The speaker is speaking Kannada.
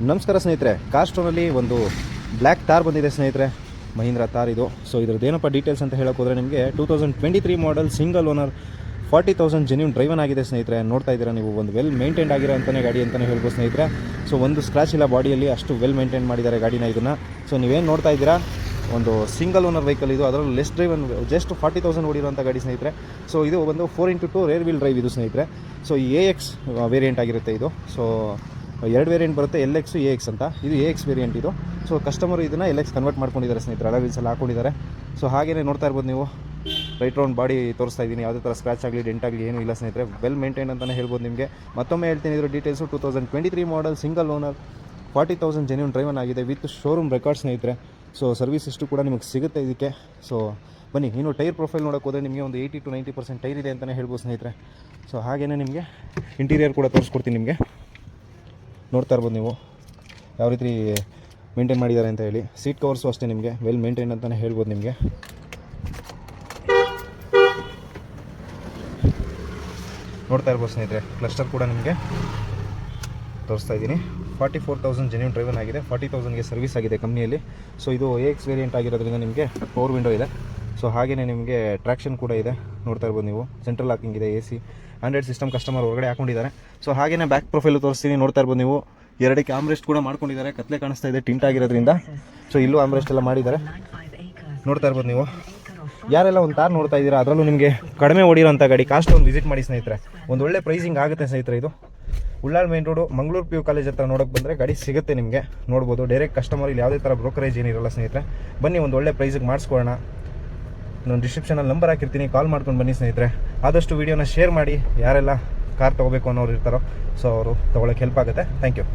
ನಮಸ್ಕಾರ ಸ್ನೇಹಿತರೆ, ಕಾರ್ ಸ್ಟೋರಲ್ಲಿ ಒಂದು ಬ್ಲ್ಯಾಕ್ ತಾರ್ ಬಂದಿದೆ ಸ್ನೇಹಿತರೆ, ಮಹೀಂದ್ರ ತಾರ್ ಇದು. ಸೊ ಇದ್ರದ್ದು ಏನಪ್ಪ ಡೀಟೇಲ್ಸ್ ಅಂತ ಹೇಳೋಕೆ ಹೋದರೆ ನಿಮಗೆ 2023 model single owner 40,000 genuine driven ಆಗಿದೆ ಸ್ನೇಹಿತರೆ. ನೋಡ್ತಾ ಇದ್ದೀರಾ ನೀವು, ಒಂದು ವೆಲ್ ಮೇಂಟೈನ್ ಆಗಿರೋ ಅಂತಲೇ ಗಾಡಿ ಅಂತಲೇ ಹೇಳ್ಬೋದು ಸ್ನೇಹಿತರೆ. ಸೊ ಒಂದು ಸ್ಕ್ರಾಚ್ ಇಲ್ಲ ಬಾಡಿಯಲ್ಲಿ, ಅಷ್ಟು ವೆಲ್ ಮೇಂಟೈನ್ ಮಾಡಿದ್ದಾರೆ ಗಾಡಿನ ಇದನ್ನು. ಸೊ ನೀವೇನು ನೋಡ್ತಾ ಇದ್ದೀರಾ, ಒಂದು ಸಿಂಗಲ್ ಓನರ್ ವೆಹಿಕಲ್ ಇದು, ಅದರಲ್ಲೂ ಲೆಸ್ ಡ್ರೈವನ್, ಜಸ್ಟ್ 40,000 ಓಡಿರುವಂಥ ಗಾಡಿ ಸ್ನೇಹಿತರೆ. ಸೊ ಇದು ಒಂದು 4x2 ರೇರ್ ವೀಲ್ ಡ್ರೈವ್ ಇದು ಸ್ನೇಹಿತರೆ. ಸೊ AX ವೇರಿಯಂಟ್ ಆಗಿರುತ್ತೆ ಇದು. ಸೊ ಎರಡು ವೇರಿಯಂಟ್ ಬರುತ್ತೆ, LX AX ಅಂತ. ಇದು AX ವೇರಿಯಂಟ್ ಇದು. ಸೊ ಕಸ್ಟಮರ್ ಇದನ್ನು LX ಕನ್ವರ್ಟ್ ಮಾಡ್ಕೊಂಡಿದ್ದಾರೆ ಸ್ನೇಹಿತರೆ, ಅಲ ವೀಲ್ಸ್ ಎಲ್ಲ ಹಾಕೊಂಡಿದ್ದಾರೆ. ಸೊ ಹಾಗೇ ನೋಡ್ತಾ ಇರ್ಬೋದು ನೀವು, ರೈಟ್ ರೌಂಡ್ ಬಾಡಿ ತೋರಿಸ್ತಾ ಇದ್ದೀನಿ, ಯಾವುದೇ ಥರ ಸ್ಕ್ರಾಚ್ ಆಗಲಿ ಡೆಂಟ್ ಆಗಲಿ ಏನೂ ಇಲ್ಲ ಸ್ನೇಹಿತರೆ. ವೆಲ್ ಮೇಂಟೈನ್ ಅಂತಲೇ ಹೇಳ್ಬೋದು ನಿಮಗೆ. ಮತ್ತೊಮ್ಮೆ ಹೇಳ್ತೀನಿ, ಇದ್ರ details 2023 model single owner 40,000 genuine driven ಆಗಿದೆ ವಿತ್ ಶೋರೂಮ್ ರೆಕಾರ್ಡ್ ಸ್ನೇಹಿತರೆ. ಸೊ ಸರ್ವಿಸ್ ಇಷ್ಟು ಕೂಡ ನಿಮಗೆ ಸಿಗುತ್ತೆ ಇದಕ್ಕೆ. ಸೊ ಬನ್ನಿ, ಇನ್ನು ಟೈರ್ ಪ್ರೊಫೈಲ್ ನೋಡೋಕೆ ಹೋದರೆ ನಿಮಗೆ ಒಂದು 80 to 90% ಟೈರ್ ಇದೆ ಅಂತಲೇ ಹೇಳ್ಬೋದು ಸ್ನೇಹಿತರೆ. ಸೊ ಹಾಗೆಯೇ ನಿಮಗೆ ಇಂಟೀರಿಯರ್ ಕೂಡ ತೋರಿಸ್ಕೊಡ್ತೀನಿ ನಿಮಗೆ. ನೋಡ್ತಾ ಇರ್ಬೋದು ನೀವು ಯಾವ ರೀತಿ ಮೇಂಟೈನ್ ಮಾಡಿದ್ದಾರೆ ಅಂತ ಹೇಳಿ. ಸೀಟ್ ಕವರ್ಸು ಅಷ್ಟೇ ನಿಮಗೆ ವೆಲ್ ಮೇಂಟೈನ್ ಅಂತಲೇ ಹೇಳ್ಬೋದು ನಿಮಗೆ. ನೋಡ್ತಾ ಇರ್ಬೋದು ಸ್ನೇಹಿತರೆ, ಕ್ಲಸ್ಟರ್ ಕೂಡ ನಿಮಗೆ ತೋರಿಸ್ತಾ ಇದ್ದೀನಿ. 44,000 ಜೆನ್ಯೂನ್ ಡ್ರೈವನ್ ಆಗಿದೆ, 40,000ಗೆ ಸರ್ವಿಸ್ ಆಗಿದೆ ಕಂಪ್ನಿಯಲ್ಲಿ. ಸೊ ಇದು AX ವೇರಿಯಂಟ್ ಆಗಿರೋದ್ರಿಂದ ನಿಮಗೆ ಪವರ್ ವಿಂಡೋ ಇದೆ. ಸೊ ಹಾಗೆಯೇ ನಿಮಗೆ ಟ್ರ್ಯಾಕ್ಷನ್ ಕೂಡ ಇದೆ. ನೋಡ್ತಾ ಇರ್ಬೋದು ನೀವು, ಸೆಂಟ್ರಲ್ ಲಾಕಿಂಗ್ ಇದೆ, AC, ಆಂಡ್ರಾಯ್ಡ್ ಸಿಸ್ಟಮ್ ಕಸ್ಟಮರ್ ಹೊರಗಡೆ ಹಾಕೊಂಡಿದ್ದಾರೆ. ಸೊ ಹಾಗೆಯೇ ಬ್ಯಾಕ್ ಪ್ರೊಫೈಲು ತೋರಿಸ್ತೀನಿ. ನೋಡ್ತಾ ಇರ್ಬೋದು ನೀವು, ಎರಡಕ್ಕೆ ಆಮ್ರೆಸ್ಟ್ ಕೂಡ ಮಾಡ್ಕೊಂಡಿದ್ದಾರೆ. ಕತ್ಲೆ ಕಾಣಿಸ್ತಾ ಇದೆ ಟಿಂಟ್ ಆಗಿರೋದ್ರಿಂದ. ಸೊ ಇಲ್ಲೂ ಆಮ್ರೆಸ್ಟ್ ಎಲ್ಲ ಮಾಡಿದ್ದಾರೆ. ನೋಡ್ತಾ ಇರ್ಬೋದು ನೀವು, ಯಾರೆಲ್ಲ ಒಂದು ತಾರ್ ನೋಡ್ತಾ ಇದ್ದೀರಾ, ಅದರಲ್ಲೂ ನಿಮಗೆ ಕಡಿಮೆ ಓಡಿರೋಂಥ ಗಾಡಿ ಕಾಸ್ಟ್ ಒಂದು ವಿಸಿಟ್ ಮಾಡಿ ಸ್ನೇಹಿತರೆ. ಒಂದು ಒಳ್ಳೆ ಪ್ರೈಸಿಂಗ್ ಆಗುತ್ತೆ ಸ್ನೇಹಿತರೆ. ಇದು Ullal main road, Mangaluru PU college ಹತ್ರ ನೋಡೋಕೆ ಬಂದರೆ ಗಾಡಿ ಸಿಗುತ್ತೆ ನಿಮಗೆ. ನೋಡ್ಬೋದು, ಡೈರೆಕ್ಟ್ ಕಸ್ಟಮರ್, ಇಲ್ಲಿ ಯಾವುದೇ ಥರ ಬ್ರೋಕರೇಜ್ ಏನಿರಲ್ಲ ಸ್ನೇಹಿತರೆ. ಬನ್ನಿ, ಒಂದು ಒಳ್ಳೆ ಪ್ರೈಸಿಗೆ ಮಾಡಿಸ್ಕೊಳ್ಳೋಣ. ನಾನು ಡಿಸ್ಕ್ರಿಪ್ಷನಲ್ಲಿ ನಂಬರ್ ಹಾಕಿರ್ತೀನಿ, ಕಾಲ್ ಮಾಡ್ಕೊಂಡು ಬನ್ನಿ ಸ್ನೇಹಿತರೆ. ಆದಷ್ಟು ವೀಡಿಯೋನ ಶೇರ್ ಮಾಡಿ, ಯಾರೆಲ್ಲ ಕಾರ್ ತೊಗೋಬೇಕು ಅನ್ನೋರು ಇರ್ತಾರೋ ಸೊ ಅವರು ತೊಗೊಳಕ್ಕೆ ಹೆಲ್ಪ್ ಆಗುತ್ತೆ. Thank you.